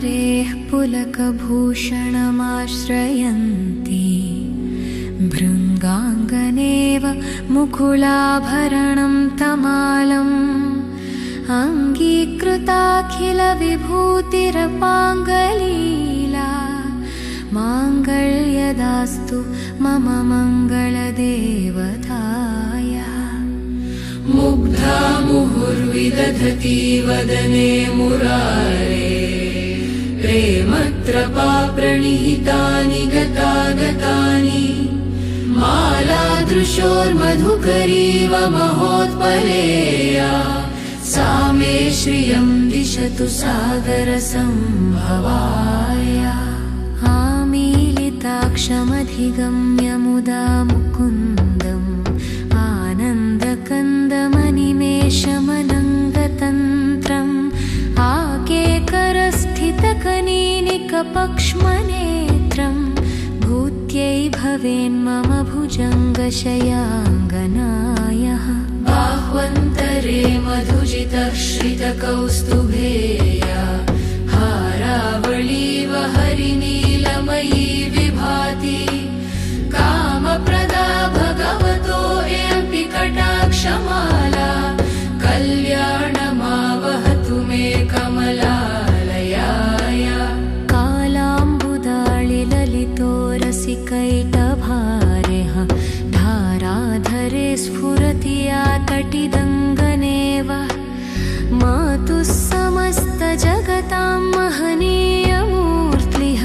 हरेः पुलकभूषणमाश्रयन्ती भृङ्गाङ्गनेव मुकुलाभरणं तमालम् अङ्गीकृताखिलविभूतिरपाङ्गलीला माङ्गल्यदास्तु मम मङ्गलदेवताय। मुग्धा मुहुर्विदधति वदने मुरारे प्रेमत्रपा प्रणिहितानि गतागतानि मालादृशोर्मधुकरीव महोत्पलेया सा मे श्रियं दिशतु सादरसम्भवाय। आमीलिताक्षमधिगम्य मुदा मुकुन्दम् आनन्दकन्दमनिमेषमनङ्गतन्त्रम् आकेकरस्थितकनीनिकपक्ष्मनेत्रम् भूत्यै भवेन्मम भुजङ्गशयाङ्गनायः। बाह्वन्तरे मधुजितः श्रितकौस्तुभेया हारावळीव हरिनीलमयी विभाति कामप्रदा भगवतो एऽपि कटाक्षमाला कल्याणमावहतु मे कमलालयाय। कालाम्बुदाळिललितो रसिकैटभारेः धाराधरे स्फुरति या तटिदङ्गनेव मातुः समस्तजगतां महनीयमूर्तिः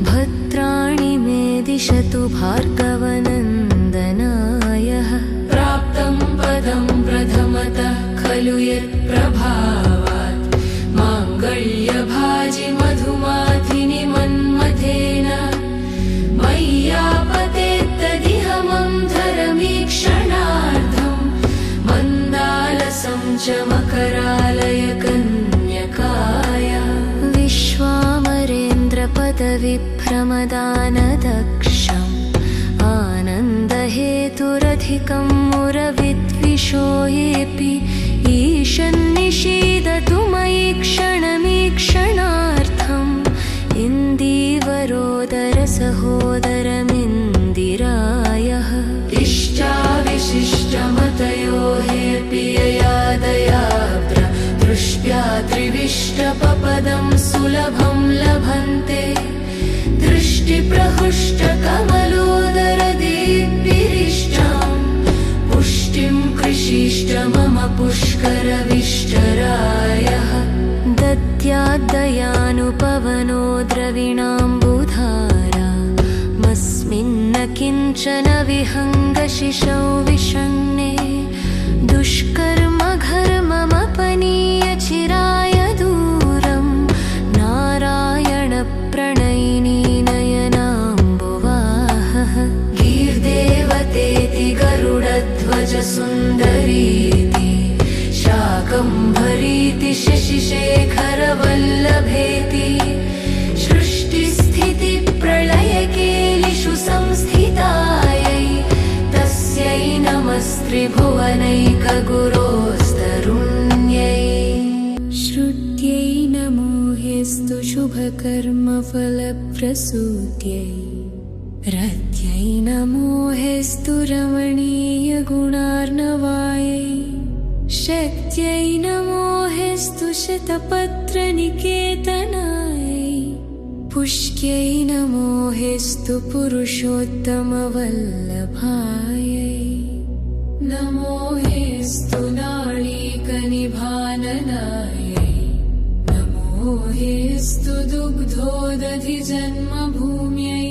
भद्राणि मे दिशतु भार्गवनन्दनायः। प्राप्तं पदं प्रथमतः खलु यत्प्रभावात् माङ्गल्यभाजि मधुमाधिनि मन्मथेन मय्यापतेत्तदिह मन्धरमीक्षणार्धम् मन्दालसं च मकरालयकन्यकाय। विश्वामरेन्द्रपदविभ्रमदानदक्षम् आनन्दहेतुरधिकं मुरविद्विषो येऽपि ईशन्निषीदतु मयि क्षणमीक्षणार्थम् इन्दीवरोदरसहोदरमिन्दिरायः। इष्टाविशिष्टमतयो हेऽपि यया दयाद्र दृष्ट्या त्रिविष्टपपदं सुलभं लभन्ते दृष्टिप्रहृष्टकमलोदरदीप्तिरिष्टां पुष्टिं कृषिष्ट मम पुष्करविष्टरायः। दद्याद्दयानुपवनो द्रविणाम्बुधारा मस्मिन्न किञ्चन विहङ्गशिशौ विषण्णे दुष्कर्मघर्ममपनीयचिराय दूरं नारायणप्रणयिनी नयनाम्बुवाहः। गीर्देवतेति गरुडध्वजसुन्दरीति शाकम्भरीति शशिशेखरवल्लभेति सृष्टिस्थितिप्रलयकेलिषु संस्थितायै तस्यै नमस्त्रिभुवनैकगुरोस्तरुण्यै। श्रुत्यै नमो हेस्तु शुभकर्मफलप्रसूत्यै रत्यै नमो हेस्तु रमणीयगुणार्णवायै शक्त्यै नमो हेस्तु शतपत्रनिकेतनायै पुष्क्यै नमो हेस्तु पुरुषोत्तमवल्लभायै नमो हेस्तु नाळीकनिभाननायै नमो हेस्तु दुग्धोदधिजन्मभूम्यै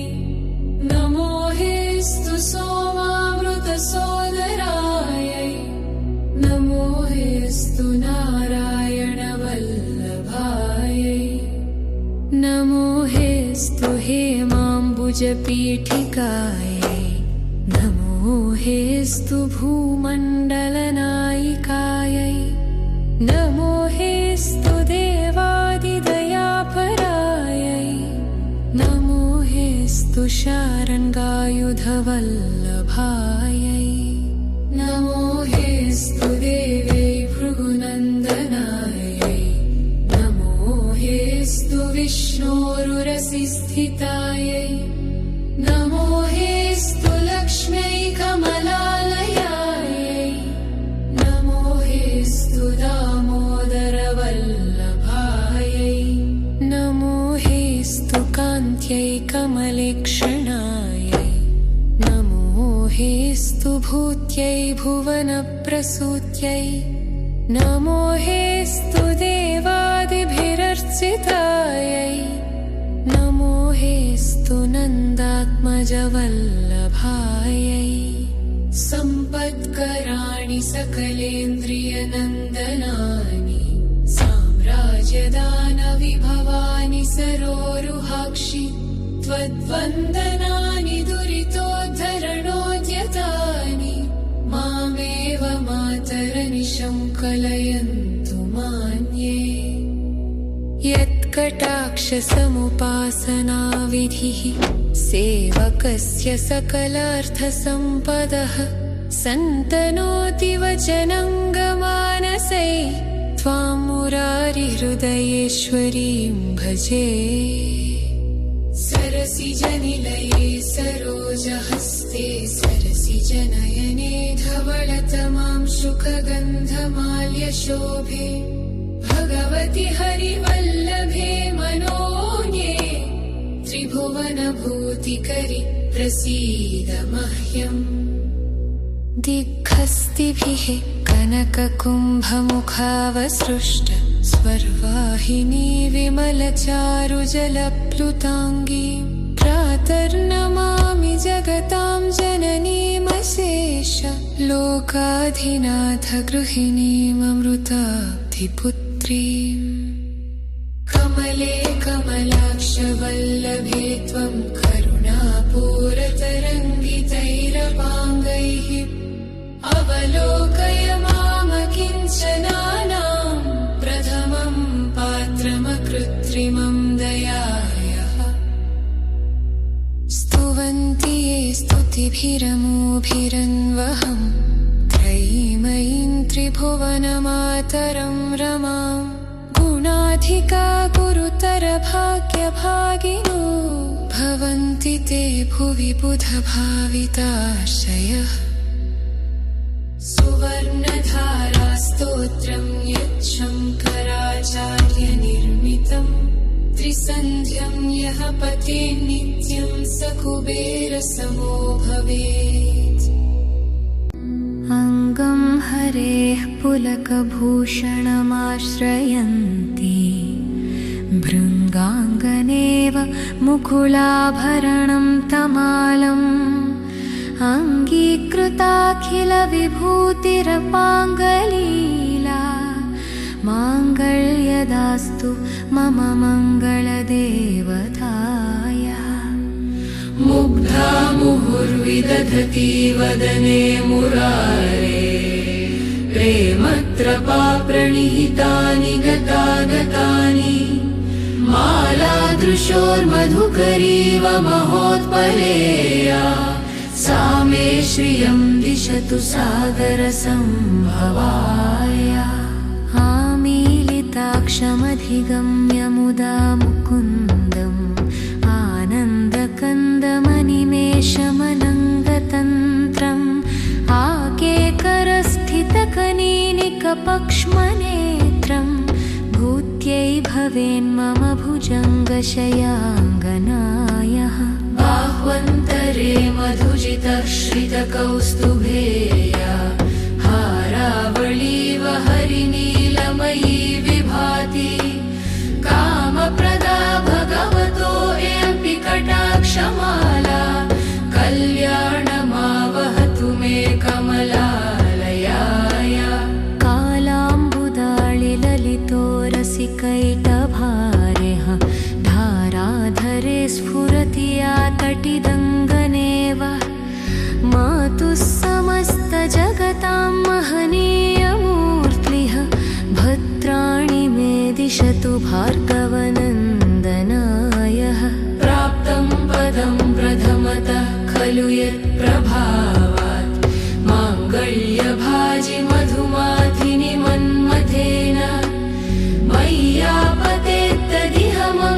नमो हेस्तु सोमामृतसोदरायै नमो हेस्तु नारायणवल्लभायै नमो हेस्तु हेमाम्बुजपीठिकायै नमो हेस्तु भूमण्डलनायिकायै नमो हेस्तु देवादिदयापरायै नमो हेस्तु शारङ्गायुधवल्लभायै नमो हेस्तु देव्यै भृगुनन्दनायै नमो हेस्तु हेस्तु विष्णोरुरसि स्थितायै नमो हेस्तु लक्ष्म्यै कमलालयायै नमो हेस्तु दामोदरवल्लभायै नमो हेस्तु कान्त्यै कमलेक्षणायै नमो हेस्तु भूत्यै भुवनप्रसूत्यै नमो हेस्तु देवादिभिरर्चितायै नमो हेस्तु नन्दात्मजवल्लभायै सम्पत्कराणि सकलेन्द्रियनन्दनानि साम्राज्यदानविभवानि सरोरुहाक्षि त्वद्वन्दनानि दुरितोद्धरणोद्यतानि मामेव मातरनिशं कलयन्तु मान्ये यत्कटाक्षसमुपासनाविधिः सेवकस्य सकलार्थसम्पदः सन्तनोति वचनङ्गमानसै त्वां मुरारिहृदयेश्वरीं भजे सरसिजनिलये सरोजहस्ते सरसिजनयने धवलतमां शुकगन्धमाल्यशोभे भगवति हरिवल्लभे मनोज्ञे त्रिभुवनभूतिकरि प्रसीद मह्यम् दिग्हस्तिभिः कनककुम्भमुखावसृष्ट स्वर्वाहिनी विमलचारुजलप्लुताङ्गी प्रातर्नमामि जगतां जननीमशेष लोकाधिनाथ गृहिणीममृताब्धिपुत्रीम् कमले कमलाक्षवल्लभे त्वं करुणापूरतरङ्गितैरपाङ्गैः अवलोकय मामकिञ्चनानां प्रथमं पात्रमकृत्रिमं दयायाः स्तुवन्ति ये स्तुतिभिरमोभिरन्वहं त्रयीमयीं त्रिभुवनमातरं रमां गुणाधिका गुरुतरभाग्यभागिनो भवन्ति ते भुवि बुधभाविताश्रयः सुवर्णधारास्तोत्रं यच्छङ्कराचार्यनिर्मितं त्रिसन्ध्यं यः पठेत् नित्यं स कुबेरसमो भवेत् अङ्गं हरेः पुलकभूषणमाश्रयन्ति भृङ्गाङ्गनेव मुकुलाभरणं तमालम् अङ्गीकृताखिलविभूतिरपाङ्गलीला माङ्गल्यदास्तु मम मङ्गलदेवताय मुग्धा मुहुर्विदधति वदने मुरारे प्रेमत्रपाप्रणिहितानि गतागतानि मालादृशोर्मधुकरीव महोत्पलेया सा मे श्रियं दिशतु सागरसम्भवाय आमीलिताक्षमधिगम्य मुदा मुकुन्दम् आनन्दकन्दमनिमेषमनङ्गतन्त्रम् आकेकरस्थितकनीनिकपक्ष्मनेत्रम् भूत्यै भवेन्मम भुजङ्गशयाङ्गनायः बाह्वन्तरे मधुजितः श्रितकौस्तुभेया हारावळीव हरिनीलमयी विभाति कामप्रदा भगवतो एऽपि कटाक्षमाला कल्याणमावहतु मे कमलालयाय कालाम्बुदाळिललितो रसिकैटभारेः धाराधरे स्फुरति या तटिदङ्गनेव मातुः समस्तजगतां महनीयमूर्तिः भद्राणि मे दिशतु भार्गवनन्दनायः प्राप्तं पदं प्रथमतः खलु यत्प्रभावात् माङ्गल्यभाजि मधुमाधिनि मन्मथेन मय्यापतेत्तदिह मम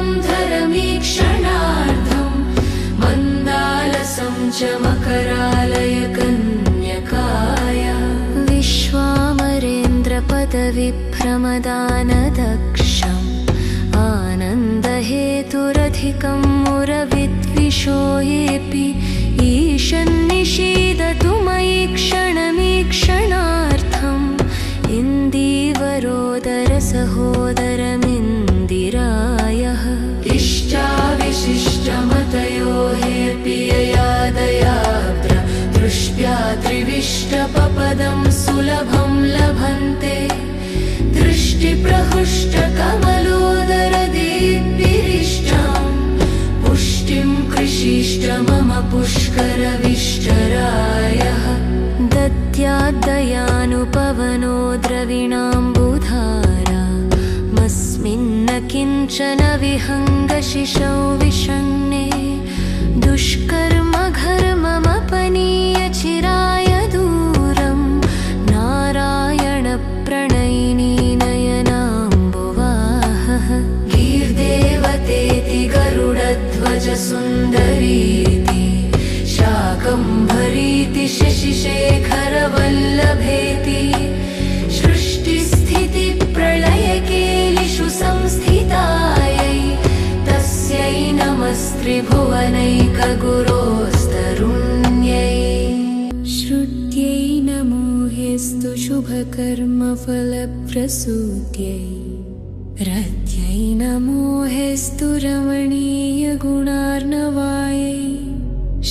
प्रमदानदक्षम् आनन्दहेतुरधिकं मुरविद्विषो येऽपि ईशन्निषीदतु मयि क्षणमीक्षणार्थम् इन्दीवरोदरसहोदरमिन्दिरायः इष्टाविशिष्टमतयो हेऽपि ययादयात्र दृष्ट्या त्रिविष्टपपदं सुलभं लभन्ते दृष्टिप्रहृष्टकमलोदरदीप्तिरिष्टां पुष्टिं कृषिष्ट मम पुष्करविष्टरायः दद्याद्दयानुपवनो द्रविणाम्बुधारा मस्मिन्न किञ्चन विहङ्गशिशौ विषण्णे दुष्कर्मघर्ममपनीय चिराय दूरं नारायणप्रणयिनी नयनाम्बुवाहः गीर्देवतेति गरुडध्वजसुन्दरीति शाकम्भरीति शशिशेखरवल्लभेति सृष्टिस्थितिप्रलयकेलिषु संस्थितायै तस्यै नमस्त्रिभुवनैकगुरोस्तरुण्यै श्रुत्यै नमो हेस्तु शुभकर्मफलप्रसूत्यै रत्यै नमो हेस्तु रमणीयगुणार्णवायै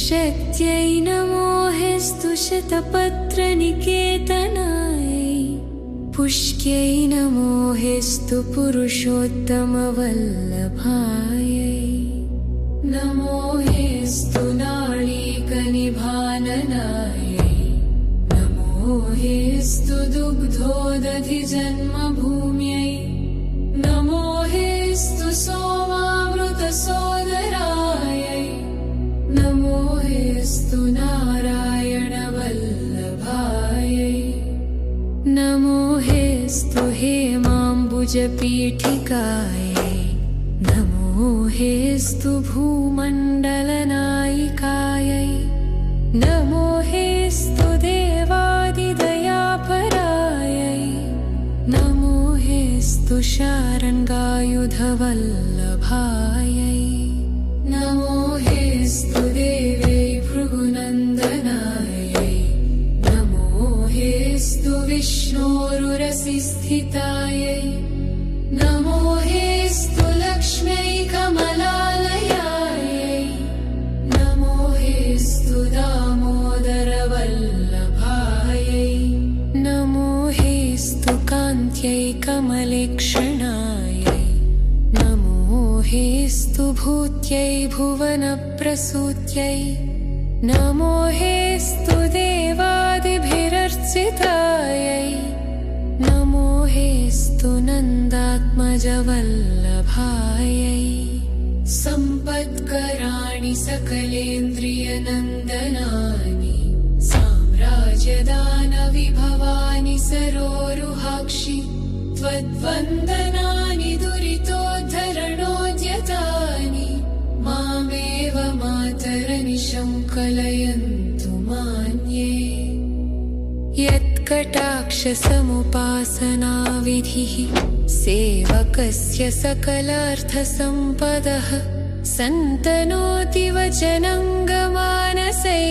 शक्त्यै नमो हेस्तु शतपत्रनिकेतनायै पुष्क्यै नमो हेस्तु पुरुषोत्तमवल्लभायै नमो हेस्तु नाळीकनिभाननायै नमो हेस्तु दुग्धोदधिजन्मभूम्यै नमो हेस्तु सोमामृतसोदरायै नमो हेस्तु नारायणवल्लभायै नमो हेस्तु हेमाम्बुजपीठिकायै नमो हेस्तु भूमण्डलनायिकायै नमो हेस्तु देवादिदयापरायै नमो हेस्तु शारङ्गायुधवल्लभायै नमो हेस्तु देव्यै भृगुनन्दनायै नमो हेस्तु विष्णोरुरसिस्थितायै नमो हेस्तु लक्ष्म्यै कमलालयायै नमो हेस्तु दामोदरवल्लभायै नमो हेस्तु कान्त्यै कमलेक्षणायै नमो हेस्तु भूत्यै भुवनप्रसूत्यै नमो हेस्तु देवादिभिरर्चितायै नमो हेस्तु नन्दात्मजवल्लभायै सम्पत्कराणि सकलेन्द्रियनन्दनानि साम्राज्यदानविभवानि सरोरुहाक्षि त्वद्वन्दनानि दुरितोद्धरणोद्यतानि मामेव मातरनिशं कलयन्तु मान्ये यत्कटाक्षसमुपासनाविधिः सेवकस्य सकलार्थसम्पदः सन्तनोति वचनङ्गमानसै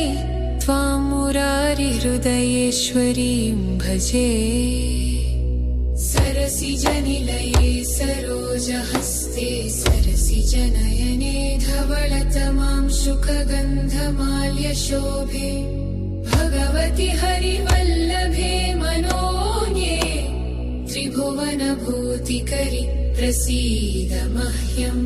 त्वां मुरारिहृदयेश्वरीं भजे सरसिजनिलये सरोजहस्ते सरसिजनयने धवलतमां शुकगन्धमाल्यशोभे भगवति हरिवल्लभे मनोन्ये त्रिभुवनभूतिकरि प्रसीद मह्यम्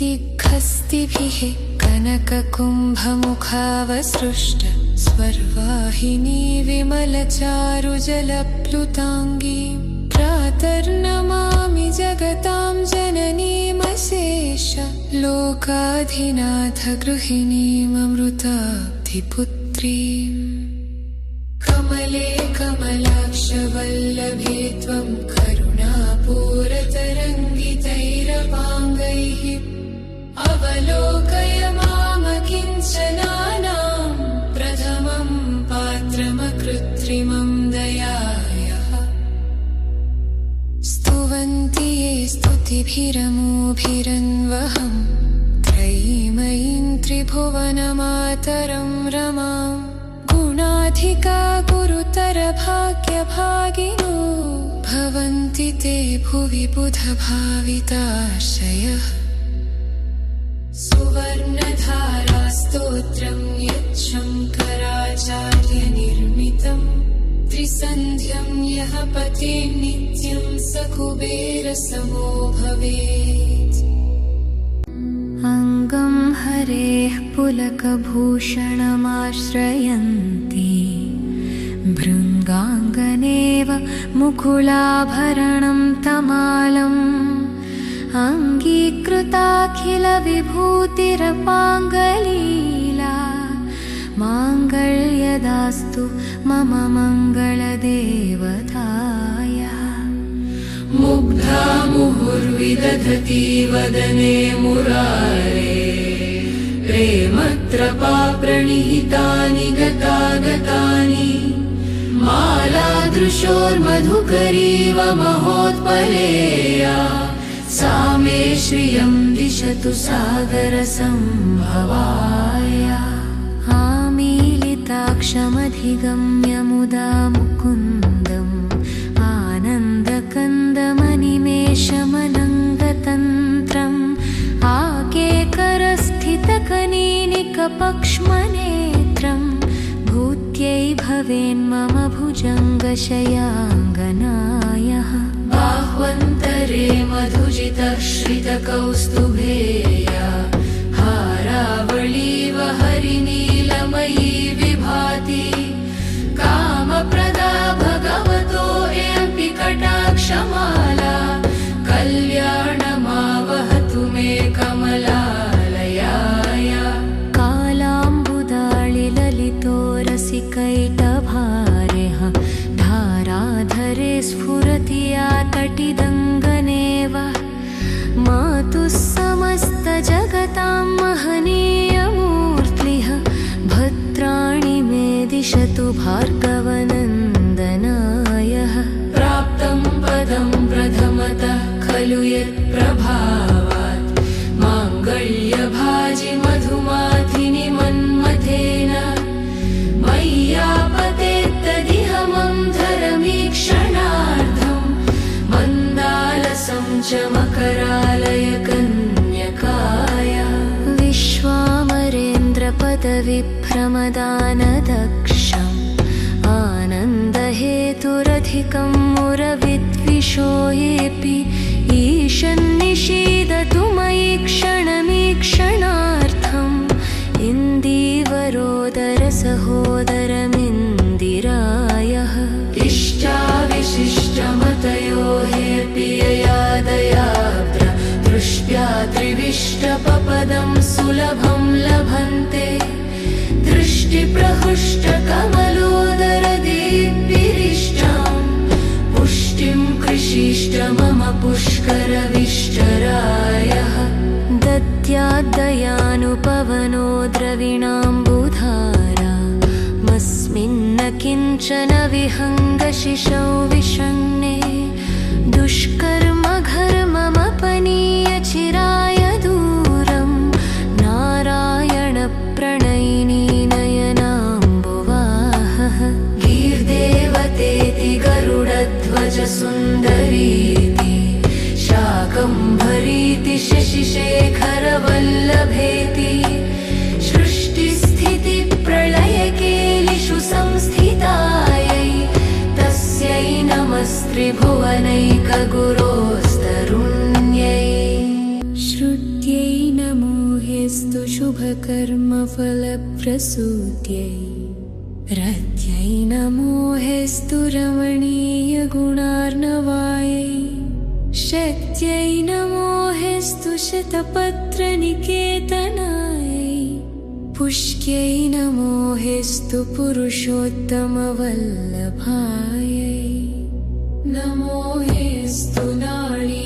दिग्हस्तिभिः कनककुम्भमुखावसृष्ट स्वर्वाहिनी विमलचारुजलप्लुताङ्गी प्रातर्नमामि जगतां जननीमशेष लोकाधिनाथ गृहिणीममृताब्धिपुत्रीम् कमले कमलाक्षवल्लभे त्वं करुणापूरतरङ्गितैरपाङ्गैः अवलोकय मामकिञ्चनानां प्रथमं पात्रमकृत्रिमं दयायाः धिये स्तुतिभिरमोभिरन्वहम् त्रयीमयीं त्रिभुवनमातरं रमाम् गुणाधिका गुरुतरभाग्यभागिनो भवन्ति ते भुवि बुधभाविताशयः सुवर्णधारा स्तोत्रं यच्छङ्कराचार्यनिर्मितम् त्रिसन्ध्यं यः पठे नित्यं स कुबेरसमो भवेत् अङ्गं हरेः पुलकभूषणमाश्रयन्ति भृङ्गाङ्गनेव मुकुलाभरणं तमालम् अङ्गीकृताखिलविभूतिरपाङ्गलीला माङ्गल्यदास्तु मम मङ्गलदेवताय मुग्धा मुहुर्विदधति वदने मुरारे प्रेमत्रपा प्रणिहितानि गतागतानि मालादृशोर्मधुकरीव महोत्पलेया सा मे श्रियं दिशतु सागरसम्भवाय आमीलिताक्षमधिगम्य मुदा मुकुन्दम् आनन्दकन्दमनिमेषमनङ्गतन्त्रम् आकेकरस्थितकनीनिकपक्ष्मनेत्रम् भूत्यै भवेन्मम भुजङ्गशयाङ्गनायः बाह्वन्तरे मधुजितः श्रितकौस्तुभेया हारावळीव हरिनीलमयी विभाति कामप्रदा भगवतो एऽपि कटाक्षमाला कल्याणमावहतु मे कमलालयाय कालाम्बुदाळिललितो रसिकैटभार्यः धाराधरे स्फुरति या तटिदङ्गनेव मातुः समस्तजगतां महनीयमूर्तिः भद्राणि मे दिशतु भार्गवनन्दनायः प्राप्तं पदं प्रथमतः खलु यत्प्रभावात् माङ्गल्यभाजि मधुमाधिनि मन्मथेन मय्यापतेत्तदिह मन्धरमीक्षणार्धम् मन्दालसं च मकरालय कन्यकाय विश्वामरेन्द्रपदविभ्रमदानदक्षम् आनन्दहेतुरधिकं मुरविद्विषो येऽपि ईशन्निषीदतु मयि क्षणमीक्षणार्थम् इन्दीवरोदरसहोदरमिन्दिरायः इष्टाविशिष्टमतयो हेऽपि ययादयाब्द्र दृष्ट्या त्रिविष्टपपदं सुलभं लभन्ते दृष्टिप्रहृष्टकमलोदरदीप्तिरिष्टां पुष्टिं कृषिष्ट मम पुष्करविष्टरायः दद्याद्दयानुपवनो द्रविणाम्बुधारा मस्मिन्न किञ्चन विहङ्गशिशौ विषण्णे दुष्कर्मघर्ममपनीय चिराय दूरं नारायणप्रणयिनी नयनाम्बुवाहः गीर्देवतेति गरुडध्वज सुन्दरीति शाकम्भरीति शशिशेखरवल्लभेति सृष्टिस्थितिप्रलयकेलिषु संस्थितायै तस्यै नमस्त्रिभुवनैकगुरोस्तरुण्यै श्रुत्यै नमो हेस्तु शुभकर्मफलप्रसूत्यै रत्यै नमो हेस्तु रमणीयगुणार्णवायै शक्त्यै नमो हेस्तु शतपत्रनिकेतनायै पुष्क्यै नमो हेस्तु पुरुषोत्तमवल्लभायै नमो हेस्तु नाळीकनिभाननायै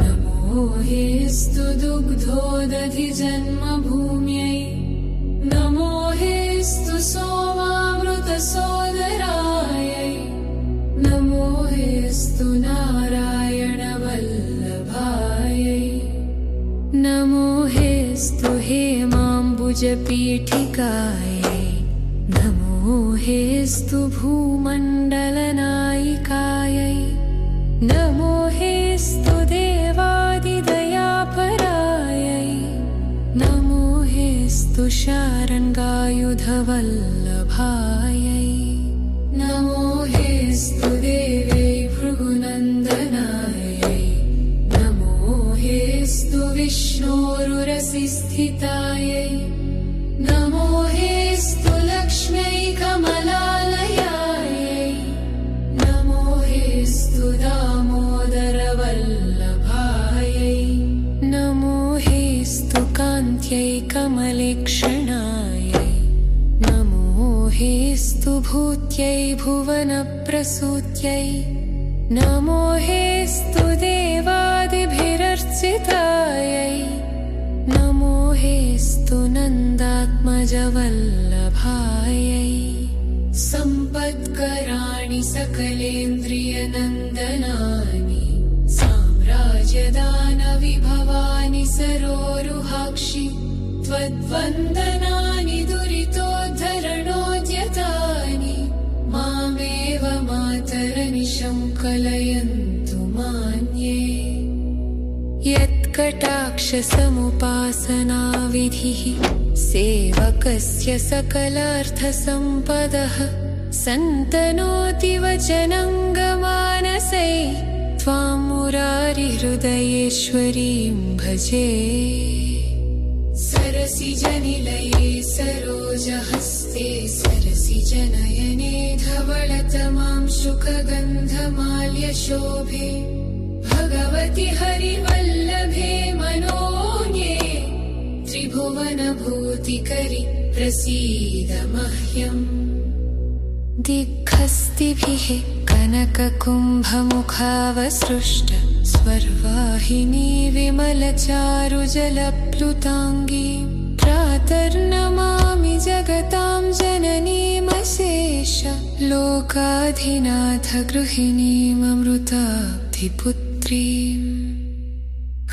नमो हेस्तु दुग्धोदधिजन्मभूम्यै नमो हेस्तु सोमामृतसोदरायै नमो हेस्तु राजपीठिकायै नमो हेस्तु भूमण्डलनायिकायै नमो हेस्तु देवादिदयापरायै नमो हेस्तु शारङ्गायुधवल्लभायै नमो हेस्तु देव्यै भृगुनन्दनायै नमो हेस्तु विष्णोरुरसिस्थितायै नमो हेस्तु लक्ष्म्यै कमलालयायै नमो हेस्तु दामोदरवल्लभायै नमो हेस्तु कान्त्यै कमलेक्षणायै नमो हेस्तु भूत्यै भुवनप्रसूत्यै नमो हेस्तु देवादिभिरर्चितायै नमो हेस्तु नन्दात्मजवल्लभायै सम्पत्कराणि सकलेन्द्रियनन्दनानि साम्राज्यदानविभवानि सरोरुहाक्षि त्वद्वन्दनानि दुरितोद्धरणोद्यतानि मामेव मातरनिशं कलयन्तु मान्ये यत्कटाक्षसमुपासनाविधिः सेवकस्य सकलार्थसम्पदः सन्तनोति वचनङ्गमानसै त्वां मुरारिहृदयेश्वरीं भजे सरसिजनिलये सरोजहस्ते सरसिजनयने धवलतमां शुकगन्धमाल्यशोभे भगवति हरिवल्लभे मनोन्ये त्रिभुवनभूतिकरि प्रसीद मह्यम् दिग्हस्तिभिः कनककुम्भमुखावसृष्ट स्वर्वाहिनी विमलचारुजलप्लुताङ्गी प्रातर्नमामि जगतां जननीमशेष लोकाधिनाथ गृहिणीममृताब्धिपुत्रीम्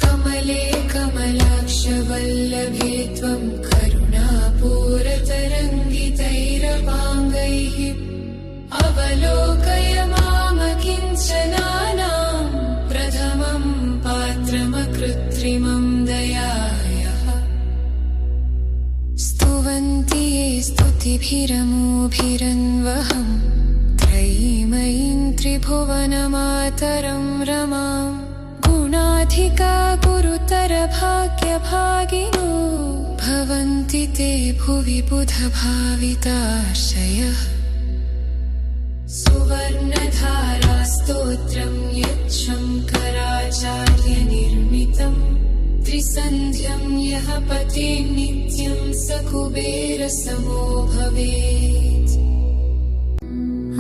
कमले कमलाक्षवल्लभे त्वं करुणापूरतरङ्गितैरपाङ्गैः अवलोकय मामकिञ्चनानां प्रथमं पात्रमकृत्रिमं दयायः स्तुवन्ति ये स्तुतिभिरमोभिरन्वहं त्रयीमयीं त्रिभुवनमातरं रमां गुणाधिका गुरुतरभाग्यभागिनो भवन्ति ते भुवि बुधभाविताशयः सुवर्णधारास्तोत्रं यच्छङ्कराचार्यनिर्मितं त्रिसन्ध्यं यः पते नित्यं स कुबेरसमो भवेत्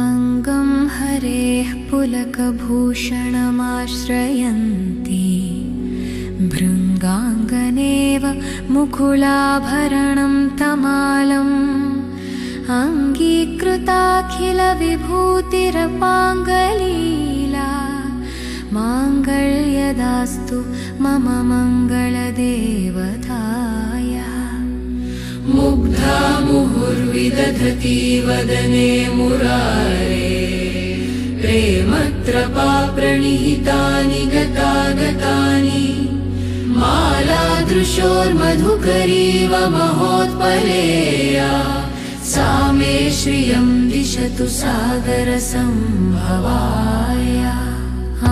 अङ्गं हरेः पुलकभूषणमाश्रयन्ति भृङ्गाङ्गनेव मुकुलाभरणं तमालम् अङ्गीकृताखिलविभूतिरपाङ्गलीला माङ्गल्यदास्तु मम मङ्गलदेवताय मुग्धा मुहुर्विदधति वदने मुरारे प्रेमत्रपा प्रणिहितानि गतागतानि मालादृशोर्मधुकरीव महोत्पलेया सा मे श्रियं दिशतु सागरसम्भवाय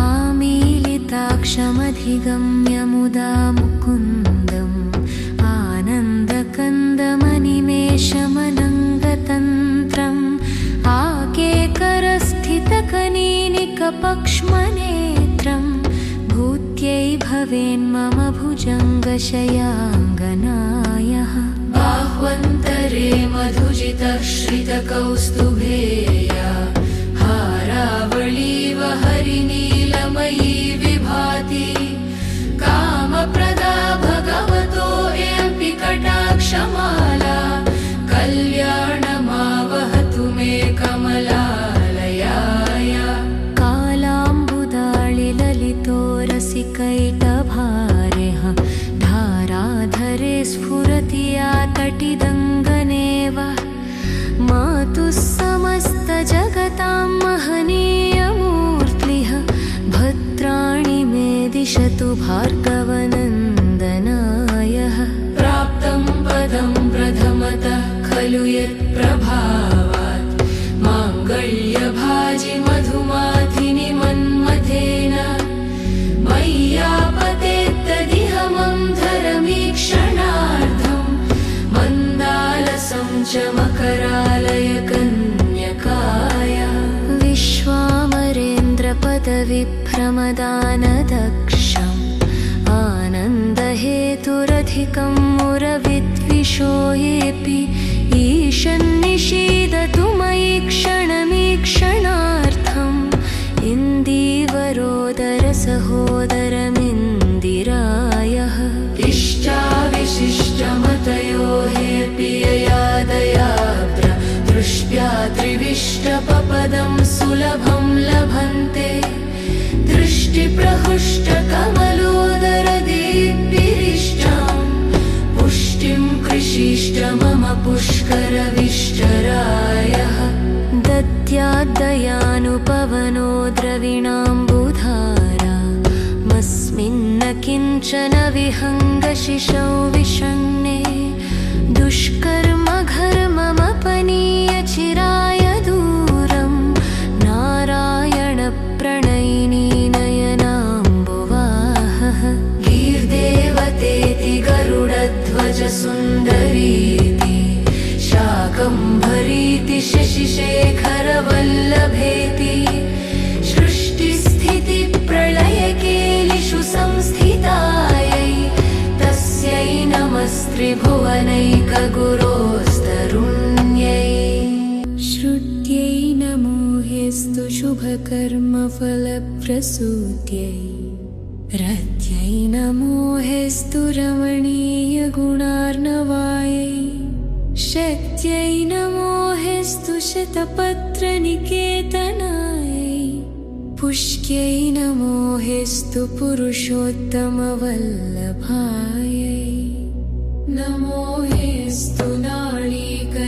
आमीलिताक्षमधिगम्य मुदा मुकुन्दम् आनन्दकन्दमनिमेषमनङ्गतन्त्रम् आकेकरस्थितकनीनिकपक्ष्मनेत्रम् भूत्यै भवेन्मम भुजङ्गशयाङ्गनायः बाह्वन्तरे मधुजितः श्रितकौस्तुभेया हारावळीव हरिनीलमयी विभाति कामप्रदा भगवतो एऽपि कटाक्षमाला कल्याणमावहतु मे कमलालयाय कालाम्बुदाळिललितो रसिकैटभार्यः धाराधरे स्फुरति या तटी सतां महनीयमूर्तिः भद्राणि मे दिशतु भार्गवनन्दनायः। प्राप्तं पदं प्रथमतः खलु यत्प्रभावात् माङ्गल्यभाजि मधुमाथिनि मन्मथेन मय्यापतेत्तदिह मम धरमीक्षणार्थं मन्दालसं च मकरालय कन्यकाय। विश्वामरेन्द्रपदविभ्रमदानदक्षम् आनन्दहेतुरधिकं मुरविद्विषो येऽपि ईशन्निषीदतु मयि क्षणमीक्षणार्थम् इन्दीवरोदरसहोदरमिन्दिरायः। इष्टाविशिष्टमतयो हेऽपि ययादयाब्र दृष्ट्या त्रिविष्टपपदं सुलभं लभन्ते दृष्टिप्रहृष्टकमलोदरदीप्तिरिष्टं पुष्टिं कृषिष्ट मम पुष्करविष्टरायः। दद्याद्दयानुपवनो द्रविणाम्बुधारा मस्मिन्न किञ्चन विहङ्गशिशौ विषण्णे दुष्कर्मघर्ममपनीयचिराय दूरं नारायणप्रणयिनी नयनाम्बुवाहः। गीर्देवतेति गरुडध्वजसुन्दरीति शाकम्भरीति शशिशेखरवल्लभेति सृष्टिस्थितिप्रलयकेलिषु संस्थितायै तस्यै नमस्त्रिभुवनैकगुरोस्तरुण्यै। श्रुत्यै नमो हेस्तु शुभकर्मफलप्रसूत्यै रत्यै नमो हेस्तु रमणीयगुणार्णवायै शक्त्यै नमो हेस्तु शतपत्रनिकेतनायै पुष्क्यै नमो हेस्तु पुरुषोत्तमवल्लभायै नमो हेस्तु नाळीकनिभाननायै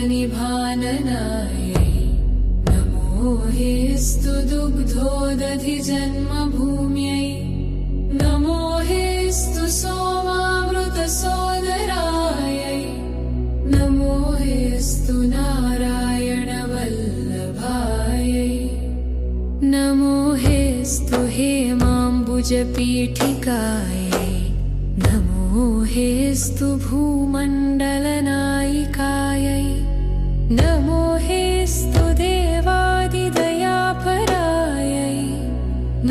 नमो हेस्तु दुग्धोदधिजन्मभूम्यै नमो हेस्तु सोमामृतसोदरायै नमो हेस्तु नारायणवल्लभायै नमो हेस्तु हेमाम्बुजपीठिकायै नमो हेस्तु भूमण्डलनायिकायै नमो हेस्तु देवादिदयापरायै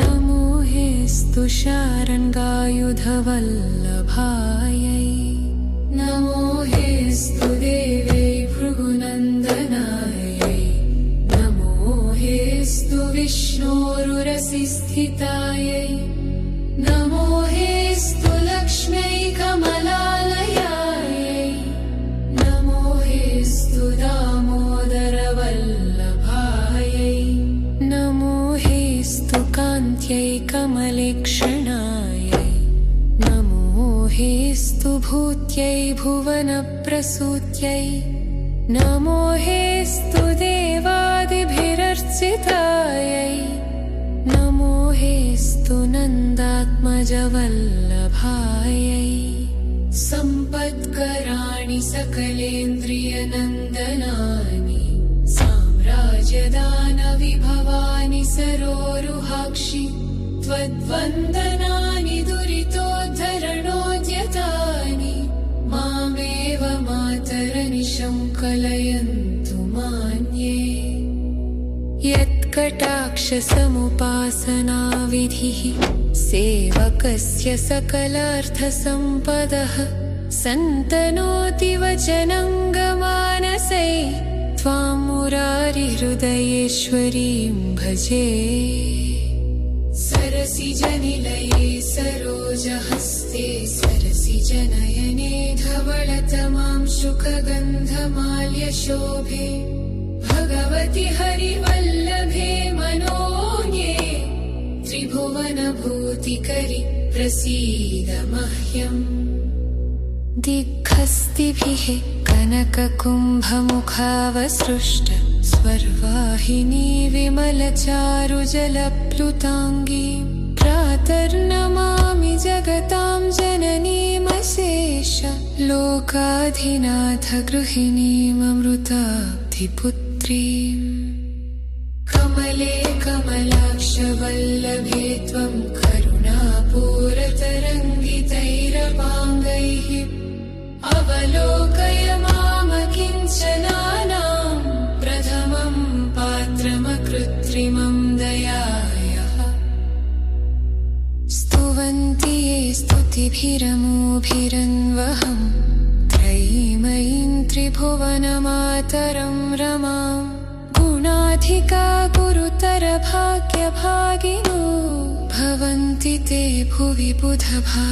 नमो हेस्तु शारङ्गायुधवल्लभायै नमो हेस्तु देव्यै भृगुनन्दनायै नमो हेस्तु विष्णोरुरसिस्थितायै नमो हेस्तु लक्ष्म्यै कमलालयायै नमो हेस्तु दामोदरवल्लभायै नमो हेस्तु कान्त्यै कमलेक्षणायै नमो हेस्तु भूत्यै भुवनप्रसूत्यै नमो हेस्तु देवादिभिरर्चितायै नमो हेस्तु नन्दात्मजवल्लभायै सम्पत्कराणि सकलेन्द्रियनन्दनानि साम्राज्यदानविभवानि सरोरुहाक्षि त्वद्वन्दनानि दुरितोद्धरणोद्यतानि मामेव मातरनिशं कलयन्तु मान्ये यत्कटाक्षसमुपासनाविधिः सेवकस्य सकलार्थसम्पदः सन्तनोति वचनङ्गमानसै त्वां मुरारिहृदयेश्वरीं भजे सरसिजनिलये सरोजहस्ते सरसिजनयने धवलतमां शुकगन्धमाल्यशोभे भगवति हरिवल्लभे मनोज्ञे त्रिभुवनभूतिकरि प्रसीद मह्यम् दिग्हस्तिभिः कनककुम्भमुखावसृष्ट स्वर्वाहिनी विमलचारुजलप्लुताङ्गी प्रातर्नमामि जगतां जननीमशेष लोकाधिनाथ गृहिणीममृताब्धिपुत्रीम् कमले कमलाक्षवल्लभे त्वं करुणापूरतरङ्गितैरपाङ्गैः अवलोकय मामकिञ्चनानां प्रथमं पात्रमकृत्रिमं दयायाः स्तुवन्ति ये स्तुतिभिरमोभिरन्वहं त्रयीमयीं त्रिभुवनमातरं रमां गुणाधिका गुरुतरभाग्यभागिनो भवन्ति ते भुवि बुधभाविताशयः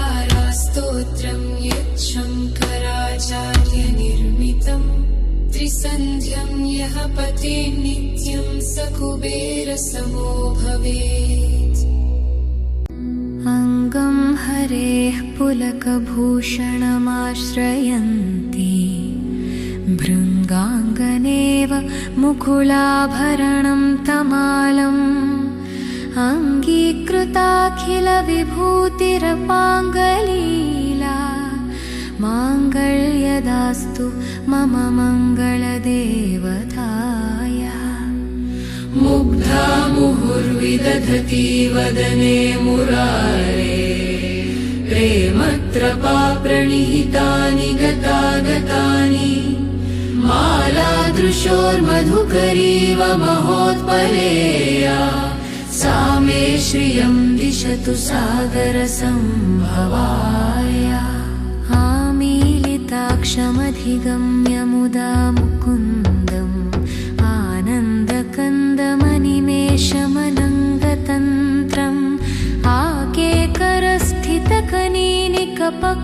सुवर्णधारास्तोत्रं यच्छङ्कराचार्यनिर्मितं त्रिसन्ध्यं यः पठेत् नित्यं स कुबेरसमो भवेत् अङ्गं हरेः पुलकभूषणमाश्रयन्ती भृङ्गाङ्गनेव मुकुलाभरणं तमालम् अङ्गीकृताखिलविभूतिरपाङ्गलीला माङ्गल्यदास्तु मम मङ्गलदेवताया मुग्धा मुहुर्विदधति वदने मुरारे प्रेमत्रपा प्रणिहितानि गतागतानि मालादृशोर्मधुकरीव महोत्पलेया सा मे श्रियं दिशतु सागरसम्भवाया आमीलिताक्षमधिगम्य मुदा मुकुन्दम् आनन्दकन्दमनिमेषमनङ्गतन्त्रम्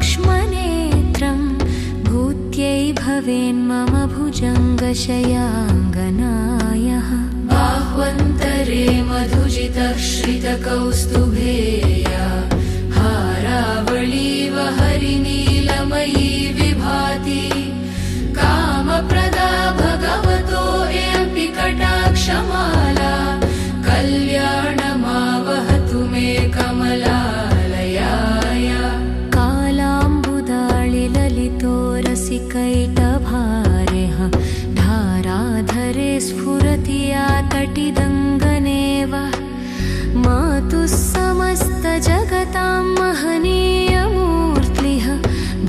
आकेकरस्थितकनीनिकपक्ष्मनेत्रम् भूत्यै भवेन्मम भुजङ्गशयाङ्गनायः बाह्वन्तरे मधुजितः श्रितकौस्तुभेया हारावळीव हरिनीलमयी विभाति कामप्रदा भगवतो एऽपि कटाक्षमाला कल्याणमावहतु मे कमलालयाय कालाम्बुदाळिललितो रसिकैटभारेः धाराधरे स्फुरति या तटिदङ्गनेव मातुः समस्तजगतां महनीयमूर्तिः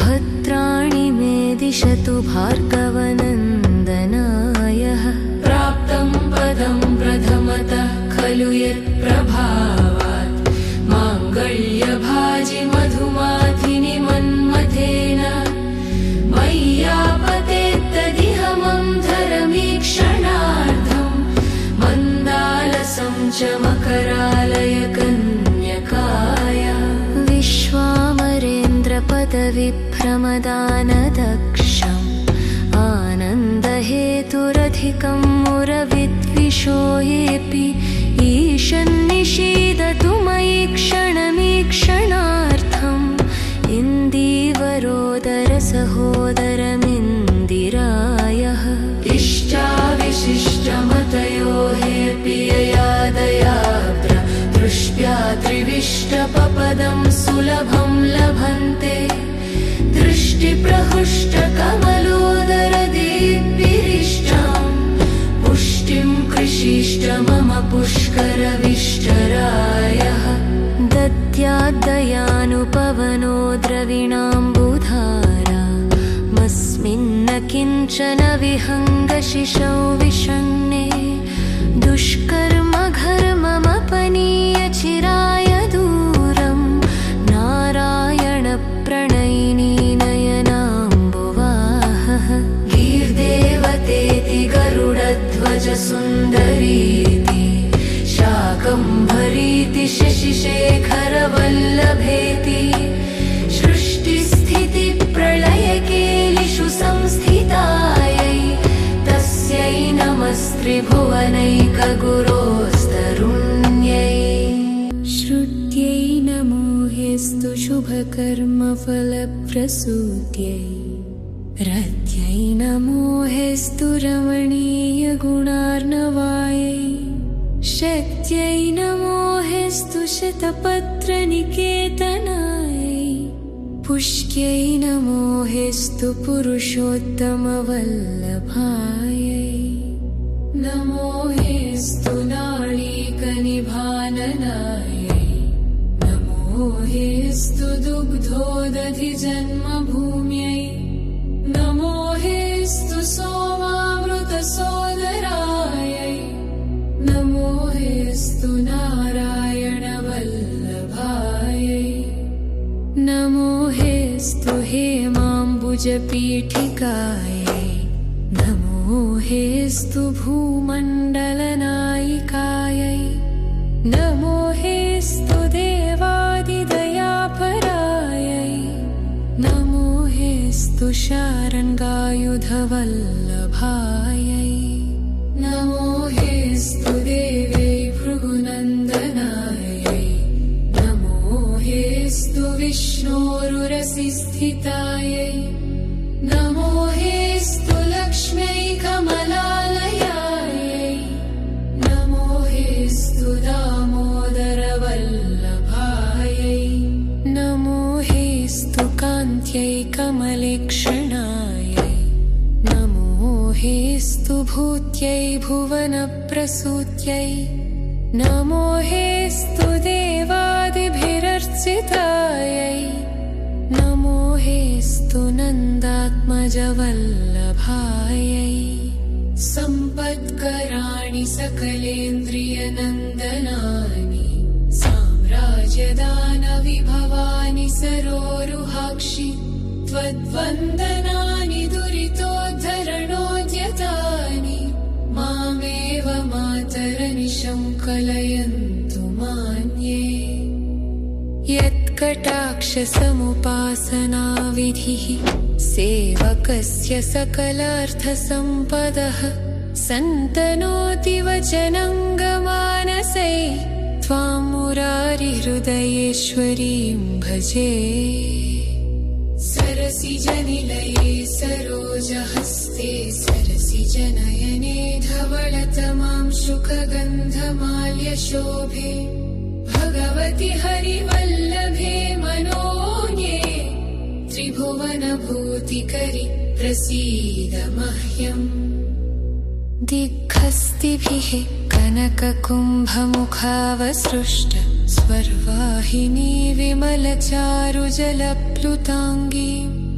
भद्राणि मे दिशतु भार्गवनन्दनायः प्राप्तं पदं प्रथमतः खलु यत्प्रभावात् माङ्गल्यभाजि मधुमाधिनि मन्मथेन मय्यापतेत्तदिह मम धरमीक्षणार्धं मन्दालसं च मकरालय कन्यकाया विश्वामरेन्द्रपदविभ्रमदानदक्षम् आनन्दहेतुरधिकं मुरविद्विषो येऽपि ईशन्निषीदतु मयि क्षणमीक्षणार्थम् इन्दीवरोदरसहोदरमिन्दिरायः इष्टाविशिष्टमतयो हेऽपि यया दयाद्र दृष्ट्या त्रिविष्टपपदं सुलभं लभन्ते दृष्टिप्रहृष्टकमलोदरदीप्तिरिष्टां पुष्टिं कृषिष्ट मम पुष्करविष्टरायः दद्याद्दयानुपवनो द्रविणाम्बुधारा मस्मिन्न किञ्चन विहङ्गशिशौ विषण्णे दुष्कर्म घर्ममपनीयचिराय दूरं नारायणप्रणयिनी नयनाम्बुवाहः गीर्देवतेति गरुडध्वजसुन्दरीति शाकम्भरीति शशिशेखरवल्लभेति सृष्टिस्थितिप्रलयकेलिषु संस्थितायै तस्यै नमस्त्रिभुवनैकगुरोस्तरुण्यै श्रुत्यै नमो हेस्तु शुभकर्मफलप्रसूत्यै रत्यै नमो हेस्तु रमणीयगुणार्णवायै शक्त्यै नमो हेस्तु शतपत्रनिकेतनायै पुष्क्यै नमो हेस्तु पुरुषोत्तमवल्लभायै नमो हेस्तु नाळीकनिभाननायै नमो हेस्तु दुग्धोदधिजन्मभूम्यै नमो हेस्तु सोमामृतसोदरायै नमो हेस्तु नारायणवल्लभायै नमो हेस्तु हेमाम्बुजपीठिकायै नमो हेस्तु भूमण्डलनायिकायै नमो हेस्तु देवादिदयापरायै नमो हेस्तु शारङ्गायुधवल्लभायै नमो हेस्तु देव्यै भृगुनन्दनायै नमो हेस्तु विष्णोरुरसिस्थितायै नमो हेस्तु लक्ष्म्यै कमलालयायै नमो हेस्तु दामोदरवल्लभायै नमो हेस्तु कान्त्यै कमलेक्षणायै नमो हेस्तु भूत्यै भुवनप्रसूत्यै नमो हेस्तु देवादिभिरर्चितायै नमो हेस्तु नन्दात्मजवल्लभायै सम्पत्कराणि सकलेन्द्रियनन्दनानि साम्राज्यदानविभवानि सरोरुहाक्षि त्वद्वन्दनानि दुरितोद्धरणोद्यतानि मामेव मातरनिशं कलयन्तु मान्ये यत्कटाक्षसमुपासनाविधिः सेवकस्य सकलार्थसम्पदः सन्तनोति वचनङ्गमानसै त्वां मुरारिहृदयेश्वरीं भजे सरसिजनिलये सरोजहस्ते सरसिजनयने धवलतमां शुकगन्धमाल्यशोभे भगवति हरिवल्लभे मनोज्ञे त्रिभुवनभूतिकरि प्रसीद मह्यम् दिग्हस्तिभिः कनककुम्भमुखावसृष्ट स्वर्वाहिनी विमलचारुजलप्लुताङ्गी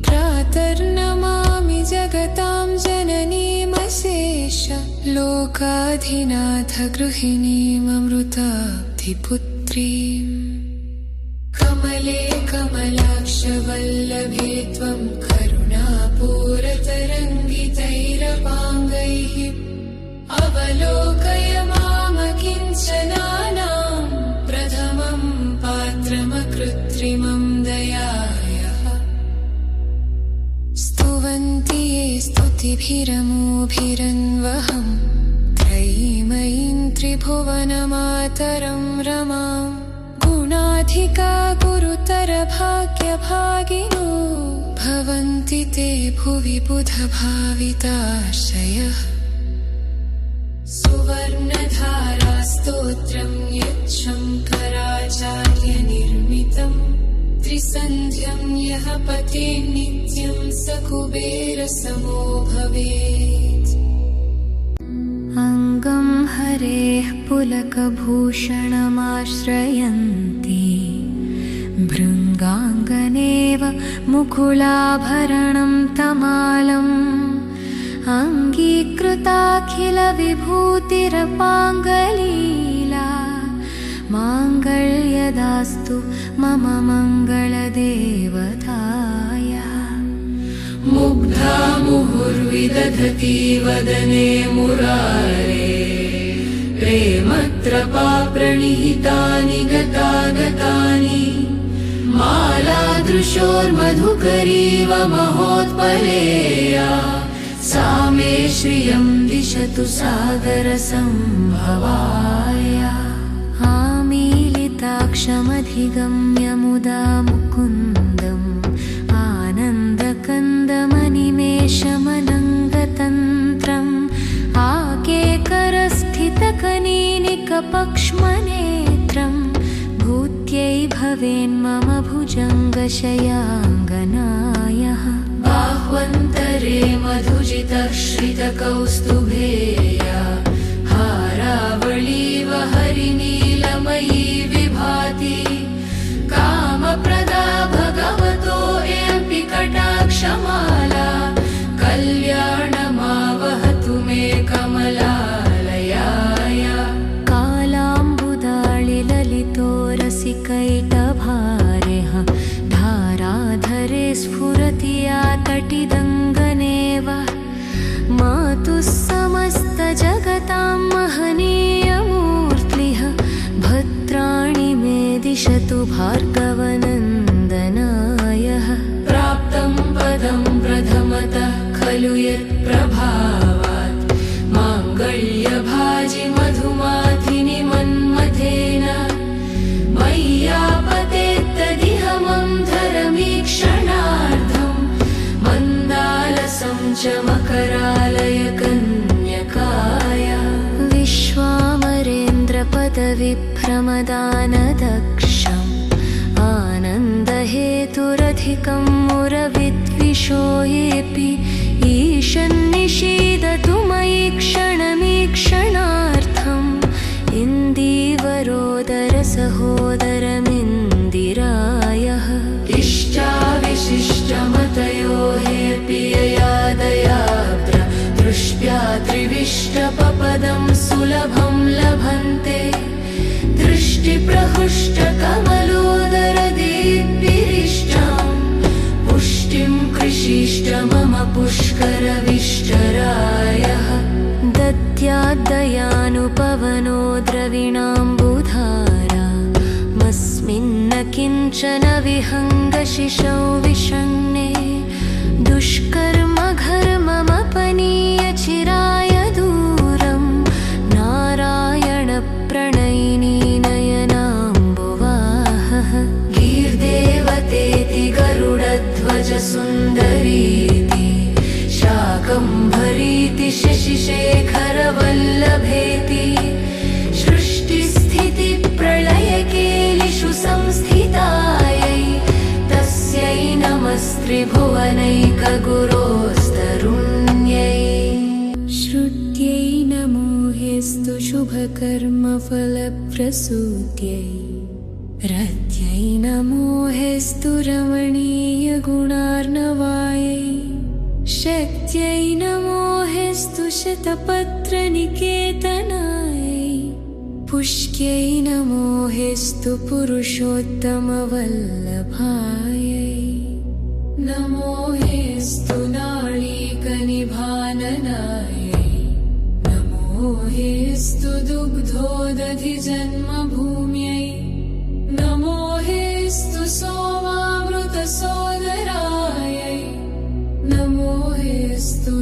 प्रातर्नमामि जगतां जननीमशेष लोकाधिनाथ गृहिणीममृताब्धिपुत्रीम् कमले कमलाक्षवल्लभे त्वं करुणापूरतरङ्गितैरपाङ्गैः अवलोकय मामकिञ्चनानां प्रथमं पात्रमकृत्रिमं दयायाः स्तुवन्ति ये स्तुतिभिरमोभिरन्वहं त्रयीमयीं त्रिभुवनमातरं रमां गुणाधिका गुरुतरभाग्यभागिनो भवन्ति ते भुवि बुधभाविताशयः सुवर्णधारास्तोत्रं यच्छङ्कराचार्यनिर्मितं त्रिसन्ध्यं यः पठेत् नित्यं स कुबेरसमो भवेत् अङ्गं हरेः पुलकभूषणमाश्रयन्ति भृङ्गाङ्गनेव मुकुलाभरणं तमालम् अङ्गीकृताखिलविभूतिरपाङ्गलीला माङ्गल्यदास्तु मम मङ्गलदेवताय मुग्धा मुहुर्विदधति वदने मुरारे प्रेमत्रपाप्रणिहितानि गतागतानि मालादृशोर्मधुकरीव महोत्पलेया सा मे श्रियं दिशतु सागरसम्भवाय आमीलिताक्षमधिगम्य मुदा मुकुन्दम् आनन्दकन्दमणिमे वाक्ष्मनेत्रं भूत्यै भवेन्मम भुजङ्गशयाङ्गनायः बाह्वन्तरे मधुजितश्रितकौस्तुभेया हारावळीव हरिनीलमयी विभाति कामप्रदा भगवतो एऽपि कटाक्षमाला कल्याणमावहतु मे कमलालयाय कालाम्बुदाळिललितो रसिकैटभारेः धाराधरे स्फुरति या तटिदङ्गनेव मातुः समस्तजगतां महनीयमूर्तिः भद्राणि मे दिशतु भार्गवनन्दनायः प्राप्तं पदं प्रथमतः खलु यत्प्रभावात् माङ्गल्यभाजि मधुमाधिनि मन्मथेन मय्यापतेत्तदिह मम धरमीक्षणार्धं मन्दालसं च मकरालयकन्यकाय विश्वामरेन्द्रपदविभ्रमदानदक्षम् आनन्दहेतुरधिकं मुरविद्विषो येऽपि ईशन्निषीदतु मयि क्षणमीक्षणार्थम् इन्दीवरोदरसहोदरमिन्दिरायः इष्टाविशिष्टमतयो हेऽपि यया दयाद्र दृष्ट्या त्रिविष्टपपदं सुलभं लभन्ते दृष्टिप्रहृष्टकमलोदरदीप्तिरिष्टां पुष्टिं कृषिष्ट मम पुष्करविष्टरायः दद्याद्दयानुपवनो द्रविणाम्बुधारा मस्मिन्न किञ्चन विहङ्गशिशौ विषण्णे दुष्कर्म घर्ममपनीयचिराय दूरं नारायणप्रणयिनी नयनाम्बुवाहः गीर्देवतेति गरुडध्वज सुन्दरीति शाकम्भरीति शशिशेखरवल्लभेति सृष्टिस्थितिप्रलयकेलिषु संस्थितायै तस्यै नमस्त्रिभुवनैकगुरोस्तरुण्यै श्रुत्यै नमो हेस्तु शुभकर्मफलप्रसूत्यै रत्यै नमो हेस्तु रमणीयगुणार्णवायै शक्त्यै नमो हेस्तु शतपत्रनिकेतनायै पुष्क्यै नमो हेस्तु पुरुषोत्तमवल्लभायै नमो हेस्तु नाळीकनिभाननायै नमो हेस्तु दुग्धोदधिजन्मभूम्यै नमो हेस्तु सोमामृतसोदरायै नमो हेस्तु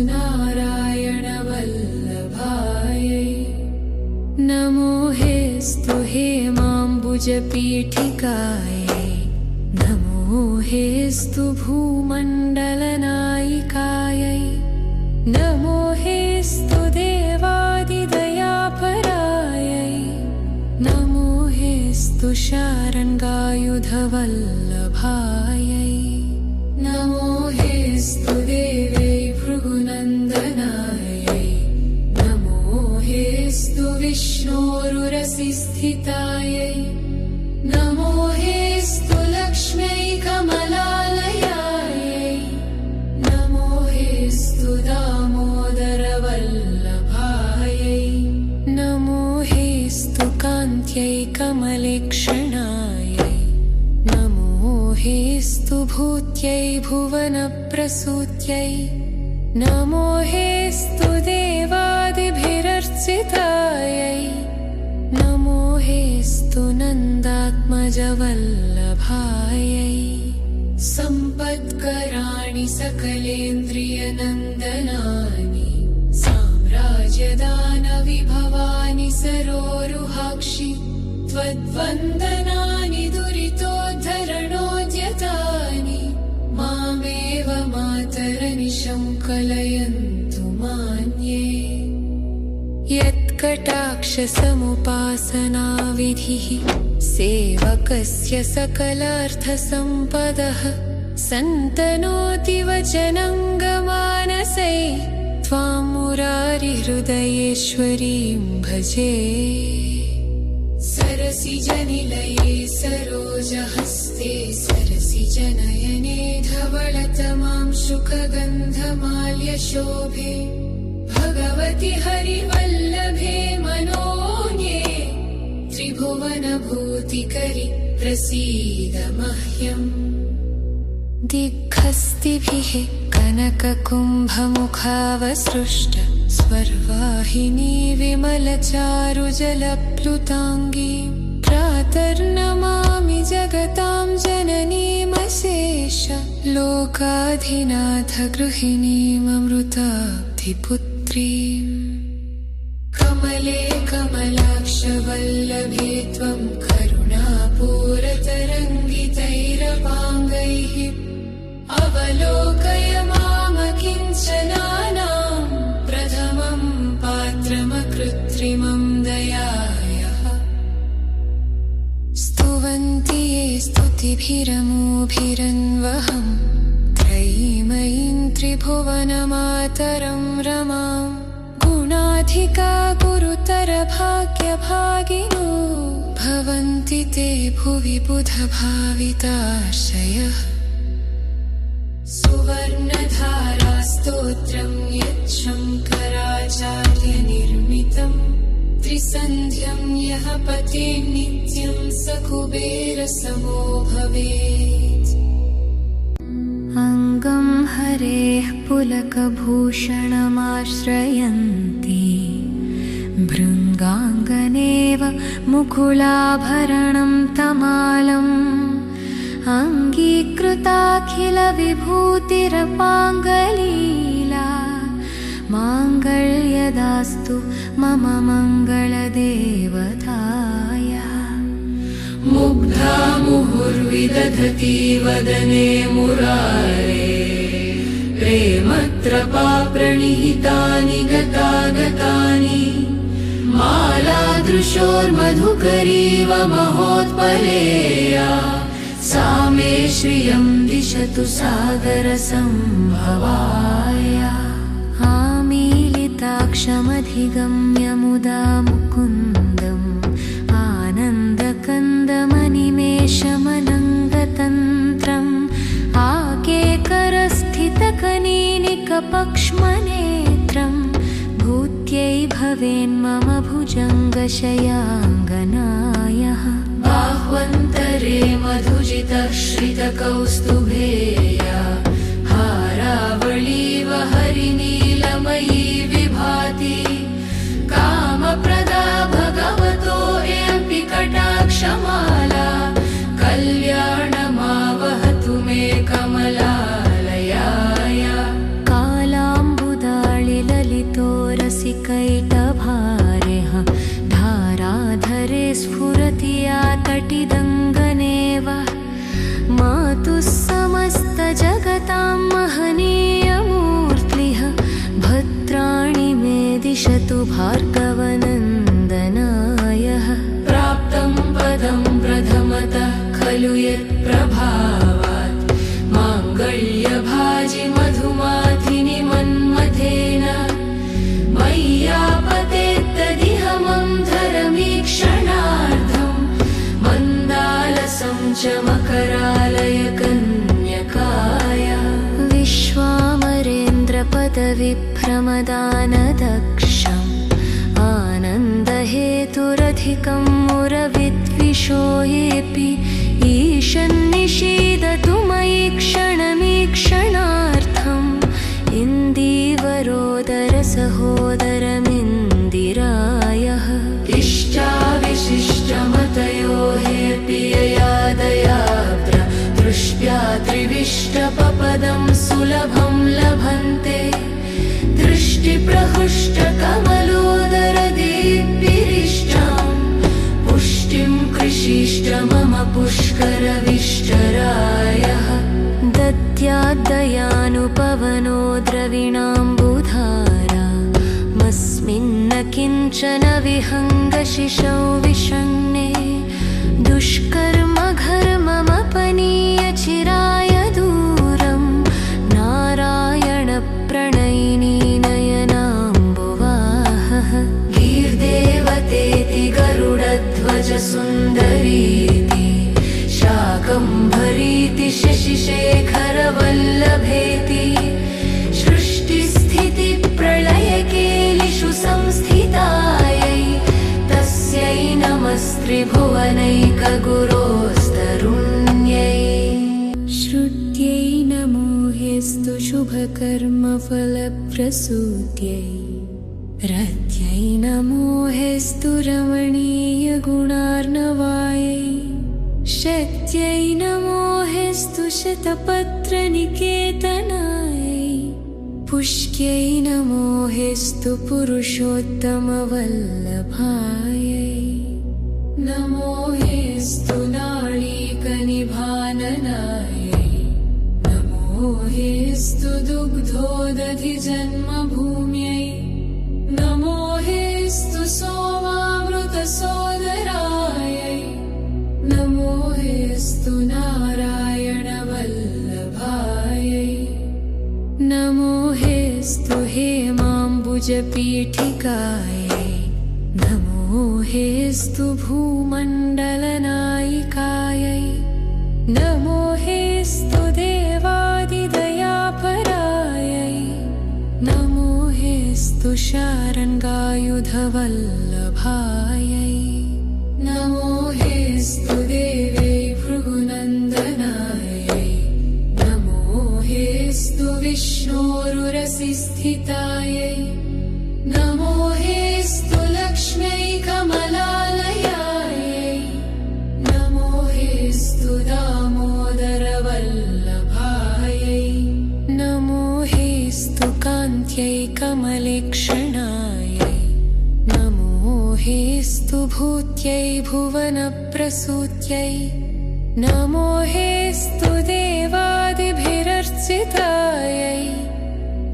नारायणवल्लभायै नमो हेस्तु हेमाम्बुजपीठिकायै नमो हेस्तु भूमण्डलनायिकायै नमो हेस्तु देवादिदयापरायै नमो हेस्तु शारङ्गायुधवल्लभायै नमो हेस्तु देव्यै भृगुनन्दनायै नमो हेस्तु विष्णोरुरसिस्थितायै नमो हेस्तु लक्ष्म्यै कमलालयायै नमो हेस्तु दामोदरवल्लभायै नमो हेस्तु कान्त्यै कमलेक्षणायै नमो हेस्तु भूत्यै भुवनप्रसूत्यै नमो हेस्तु देवादिभिरर्चितायै नमो हेस्तु नन्दात्मजवल्लभायै सम्पत्कराणि सकलेन्द्रियनन्दनानि साम्राज्यदानविभवानि सरोरुहाक्षि त्वद्वन्दनानि दुरितोद्धरणोद्यतानि मामेव मातरनिशं कलयन्तु मान्ये यत् कटाक्षसमुपासनाविधिः सेवकस्य सकलार्थसम्पदः सन्तनोति वचनङ्गमानसै त्वां मुरारिहृदयेश्वरीं भजे। सरसिजनिलये सरोजहस्ते सरसिजनयने धवलतमां शुकगन्धमाल्यशोभे भगवति हरिवल्लभे मनोज्ञे त्रिभुवनभूतिकरि प्रसीद मह्यम्। दिग्हस्तिभिः कनककुम्भमुखावसृष्ट स्वर्वाहिनी विमलचारुजलप्लुताङ्गी प्रातर्नमामि जगतां जननीमशेष लोकाधिनाथ गृहिणीममृताब्धिपुत्रीम्। कमले कमलाक्षवल्लभे त्वं करुणापूरतरङ्गितैरपाङ्गैः अवलोकय मामकिञ्चनानां प्रथमं पात्रमकृत्रिमं दयायाः। स्तुवन्ति ये स्तुतिभिरमूभिरन्वहं त्रयीमयीं त्रिभुवनमातरं रमां गुणाधिका गुरुतरभाग्यभागिनो भवन्ति ते भुवि बुधभाविताशयः। सुवर्णधारास्तोत्रं यच्छङ्कराचार्यनिर्मितं त्रिसन्ध्यं यः पठेत् नित्यं स कुबेरसमो भवेत्। अङ्गं हरेः पुलकभूषणमाश्रयन्ती भृङ्गाङ्गनेव मुकुलाभरणं तमालम् अङ्गीकृताखिलविभूतिरपाङ्गलीला माङ्गल्यदास्तु मम मङ्गलदेवतायाः। मुग्धा मुहुर्विदधति वदने मुरारे प्रेमत्रपाप्रणिहितानि गतागतानि मालादृशोर्मधुकरीव महोत्पलेया सा मे श्रियं दिशतु सादरसम्भवाया। आमीलिताक्षमधिगम्य मुदा मुकुन्दम् आनन्दकन्दमनिमेषमनङ्गतन्त्रम् आकेकरस्थितकनीनिकपक्ष्मनेत्रम् भूत्यै भवेन्मम भुजङ्गशयाङ्गनायः। बाह्वन्तरे मधुजितश्रितकौस्तुभेया हारावळीव हरिनीलमयी विभाति कामप्रदा भगवतो एऽपि कटाक्षमाला कल्याणमावहतु मे कमलालयाय। कालाम्बुदाळिललितोरसिकैटभारेः धाराधरे स्फुरति या तटिदङ्गनेव मातुः समस्तजगतां महनीयमूर्तिः भद्राणि मे दिशतु भार्गवनन्दनायः। प्राप्तं पदं प्रथमतः खलु यत्प्रभावात् माङ्गल्यभाजि मधुमाथिनि मन्मथेन मय्यापतेत्तदिह मन्धरमीक्षणार्थं मन्दालसं च मकरालयकन्यकाय। विश्वामरेन्द्रपदविभ्रमदानदक्षम् आनन्दहेतुरधिकं मुरविद्विषो येऽपि ईशन्निषीदतु मयि क्षणमीक्षणार्थम् इन्दीवरोदरसहोदरमिन्दिरायः। इष्टाविशिष्टमतयो हेऽपि यया दयाद्र दृष्ट्या त्रिविष्टपपदं सुलभं लभन्ते दृष्टिप्रहृष्टकमलोदरदीप्तिरिष्टां पुष्टिं कृषिष्ट मम पुष्करविष्टरायः। दद्याद्दयानुपवनो द्रविणाम्बुधारा मस्मिन्न किञ्चन कशिशौ विषण्णे दुष्कर्म घर्ममपनीय चिराय दूरं नारायणप्रणयिनी नयनाम्बुवाहः गीर्देवतेति गरुडध्वज सुन्दरीति शाकम्भरीति शशिशेखरवल्लभेति सृष्टिस्थितिप्रलयकेलिषु संस्थितायै तस्यै नमस्त्रिभुवनैकगुरोस्तरुण्यै श्रुत्यै नमो हेस्तु शुभकर्मफलप्रसूत्यै रत्यै नमो हेस्तु रमणीयगुणार्णवायै शक्त्यै नमो हेस्तु शतपत्रनिकेतनायै पुष्क्यै नमो हेस्तु पुरुषोत्तमवल्लभायै नमो हेस्तु नाळीकनिभाननायै नमो हेस्तु दुग्धोदधिजन्मभूम्यै नमो हेस्तु सोमामृतसोदरायै नमो हेस्तु नारायणवल्लभायै नमो हेस्तु हेमाम्बुजपीठिकायै नमो हेस्तु भूमण्डलनायिकायै नमो हेस्तु देवादिदयापरायै नमो हेस्तु शारङ्गायुधवल्लभायै नमो हेस्तु देवै भृगुनन्दनायै नमो हेस्तु विष्णोरुरसिस्थितायै नमो हेस्तु लक्ष्म्यै कमलालयायै नमो हेस्तु दामोदरवल्लभायै नमो हेस्तु कान्त्यै कमलेक्षणायै नमो हेस्तु भूत्यै भुवनप्रसूत्यै नमो हेस्तु देवादिभिरर्चितायै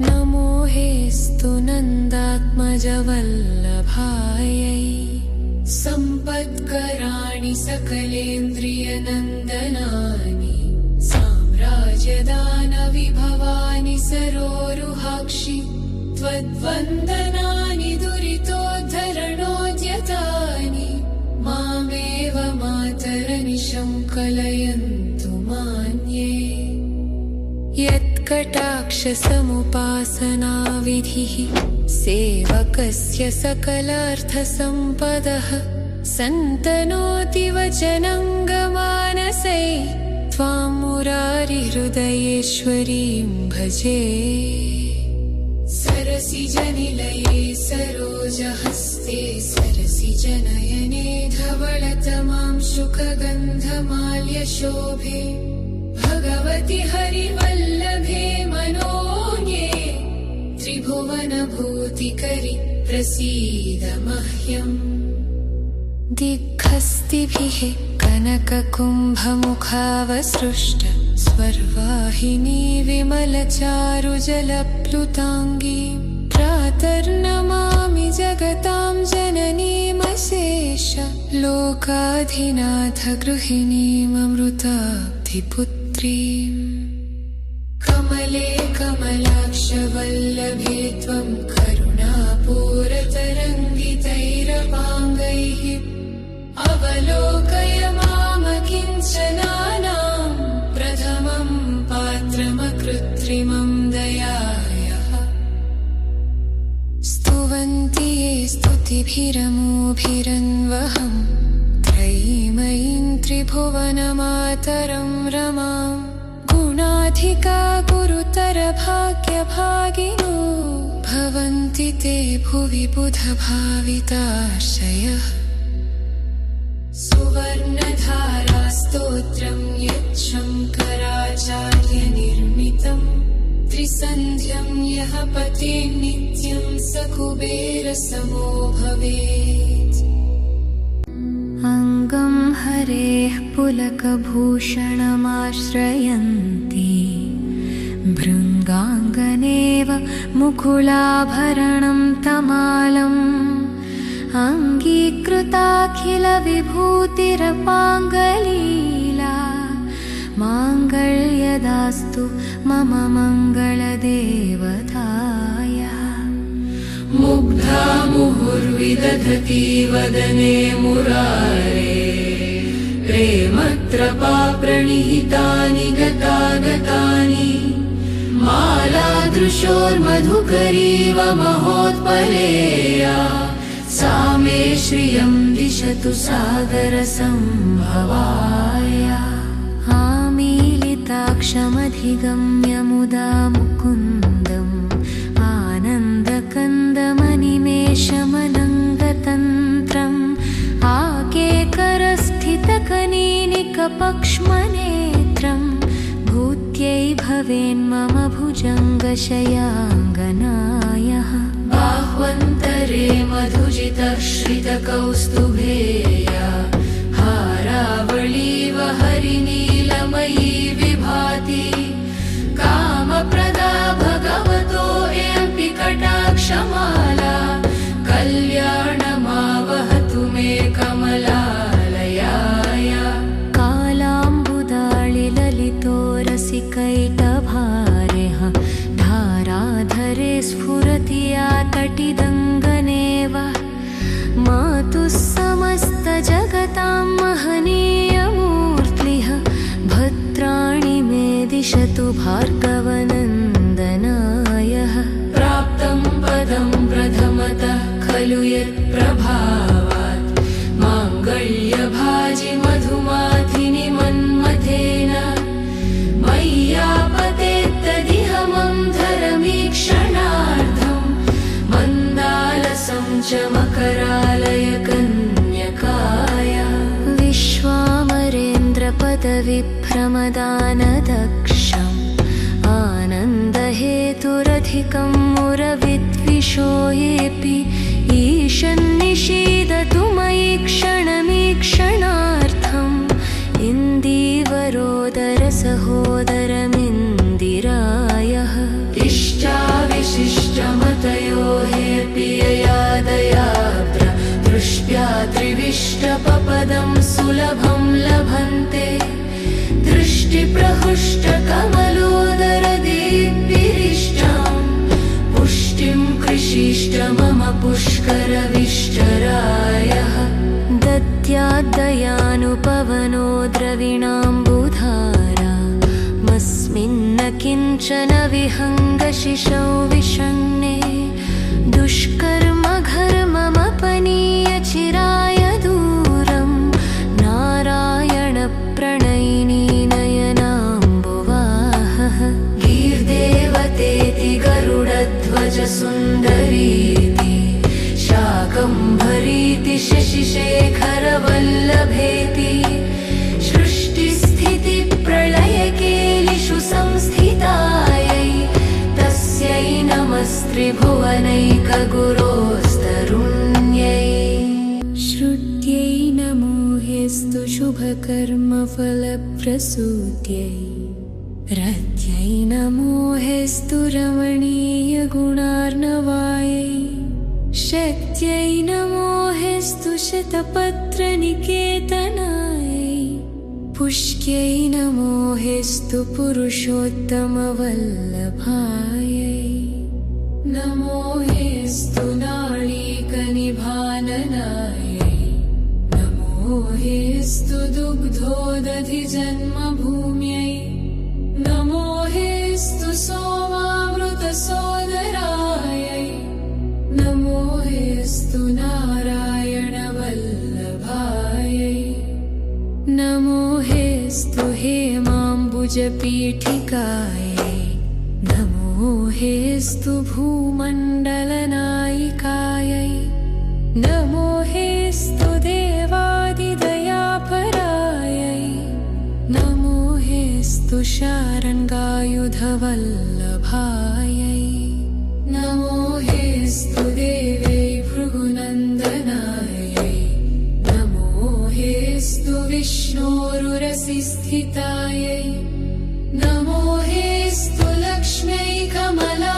नमो हेस्तु नन्दात्मजवल्लभायै सम्पत्कराणि सकलेन्द्रियनन्दनानि साम्राज्यदानविभवानि सरोरुहाक्षि त्वद्वन्दनानि दुरितोद्धरणोद्यतानि मामेव मातरनिशं कलयन्तु मान्ये यत्कटाक्षसमुपासनाविधिः सेवकस्य सकलार्थसम्पदः सन्तनोति वचनङ्गमानसै त्वां मुरारिहृदयेश्वरीं भजे सरसिजनिलये सरोजहस्ते सरसिजनयने धवलतमां शुकगन्धमाल्यशोभे भगवति हरिवल्लभे मनोज्ञे त्रिभुवनभूतिकरि प्रसीद मह्यम् दिग्हस्तिभिः कनककुम्भमुखावसृष्ट स्वर्वाहिनी विमलचारुजलप्लुताङ्गी प्रातर्नमामि जगतां जननीमशेष लोकाधिनाथ गृहिणीममृताब्धिपुत्रीम् कमले कमलाक्षवल्लभे त्वं करुणापूरतरङ्गितैरपाङ्गैः अवलोकय मामकिञ्चनानां प्रथमं पात्रमकृत्रिमं दयायाः स्तुवन्ति ये स्तुतिभिरमोभिरन्वहं त्रयीमयीं त्रिभुवनमातरं रमां गुणाधिका गुरुतरभाग्यभागिनो भवन्ति ते भुवि बुधभाविताशयः सुवर्णधारास्तोत्रं यच्छङ्कराचार्यनिर्मितं त्रिसन्ध्यं यः पठेत् नित्यं स कुबेरसमो भवेत् अङ्गं हरेः पुलकभूषणमाश्रयन्ति भृङ्गाङ्गनेव मुकुलाभरणं तमालम् अङ्गीकृताखिलविभूतिरपाङ्गलीला माङ्गल्यदास्तु मम मङ्गलदेवताय मुग्धा मुहुर्विदधति वदने मुरारे प्रेमत्रपा प्रणिहितानि गतागतानि मालादृशोर्मधुकरीव महोत्पलेया सा मे श्रियं दिशतु सागरसम्भवाय आमीलिताक्षमधिगम्य मुदा मुकुन्दम् आनन्दकन्दमनिमेषमनङ्गतन्त्रम् आकेकरस्थितकनीनिकपक्ष्मनेत्रम् भूत्यै भवेन्मम भुजङ्गशयाङ्गनायः बाह्वन्तरे मधुजितश्रितकौस्तुभेया हारावळीव हरिनीलमयी विभाति कामप्रदा भगवतो एऽपि कटाक्षमाला कल्याणमावहतु मे कमलालयाय कालाम्बुदाळिललितो रसिकैटभारेः धाराधरे स्फुरति या तटिदङ्गनेव मातुः समस्तजगतां महनीयमूर्तिः भद्राणि मे दिशतु भार्गवनन्दनायः प्राप्तं पदं प्रथमतः खलु यत्प्रभावात् माङ्गल्यभाजि मधुमाधिनि मन्मथेन मय्यापतेत्तदिह मन्धरमीक्षणार्थं मन्दालसं च मकरालय कन्यकाय विश्वामरेन्द्रपदविभ्रमदानदक्षम् आनन्दहेतुरधिकं मुरविद्विषो येऽपि ईशन्निषीदतु मयि क्षणमीक्षणार्थम् इन्दीवरोदरसहोदरमिन्दिरायः इष्टाविशिष्टमतयो हेऽपि ययादयात्र दृष्ट्या त्रिविष्टपपदं सुलभं लभन्ते दृष्टिप्रहृष्टकमलोदरदीप्तिरिष्टां पुष्टिं कृषिष्ट मम पुष्करविष्टरायः दद्याद्दयानुपवनो द्रविणाम्बुधारा मस्मिन्न किञ्चन विहङ्गशिशौ विषण्णे दुष्कर्मघर्ममपनीयचिराय दूरं नारायणप्रणयिनी नयनाम्बुवाहः गीर्देवतेति गरुडध्वजसुन्दरीति शाकम्भरीति शशिशेखरवल्लभेति सृष्टिस्थितिप्रलयकेलिषु संस्थितायै तस्यै नमस्त्रिभुवनैकगुरोस्तरुण्यै श्रुत्यै नमो हेस्तु शुभकर्मफलप्रसूत्यै रत्यै नमो हेस्तु रमणीयगुणार्णवायै शक्त्यै नमो हेस्तु शतपत्रनिकेतनायै पुष्क्यै नमो हेस्तु पुरुषोत्तमवल्लभायै नमो हेस्तु नाळीकनिभाननायै नमो हेस्तु दुग्धोदधिजन्मभूम्यै नमो हेस्तु सोमामृतसोदरायै नमो हेस्तु नारायणवल्लभायै नमो हेस्तु हेमाम्बुजपीठिकायै नमो हेस्तु भूमण्डलनायिकायै नमो हेस्तु देवादिदयापरायै नमो हेस्तु शारङ्गायुधवल्लभायै नमो हेस्तु देव्यै भृगुनन्दनायै नमो हेस्तु विष्णोरुरसिस्थितायै नमो हेस्तु लक्ष्म्यै कमला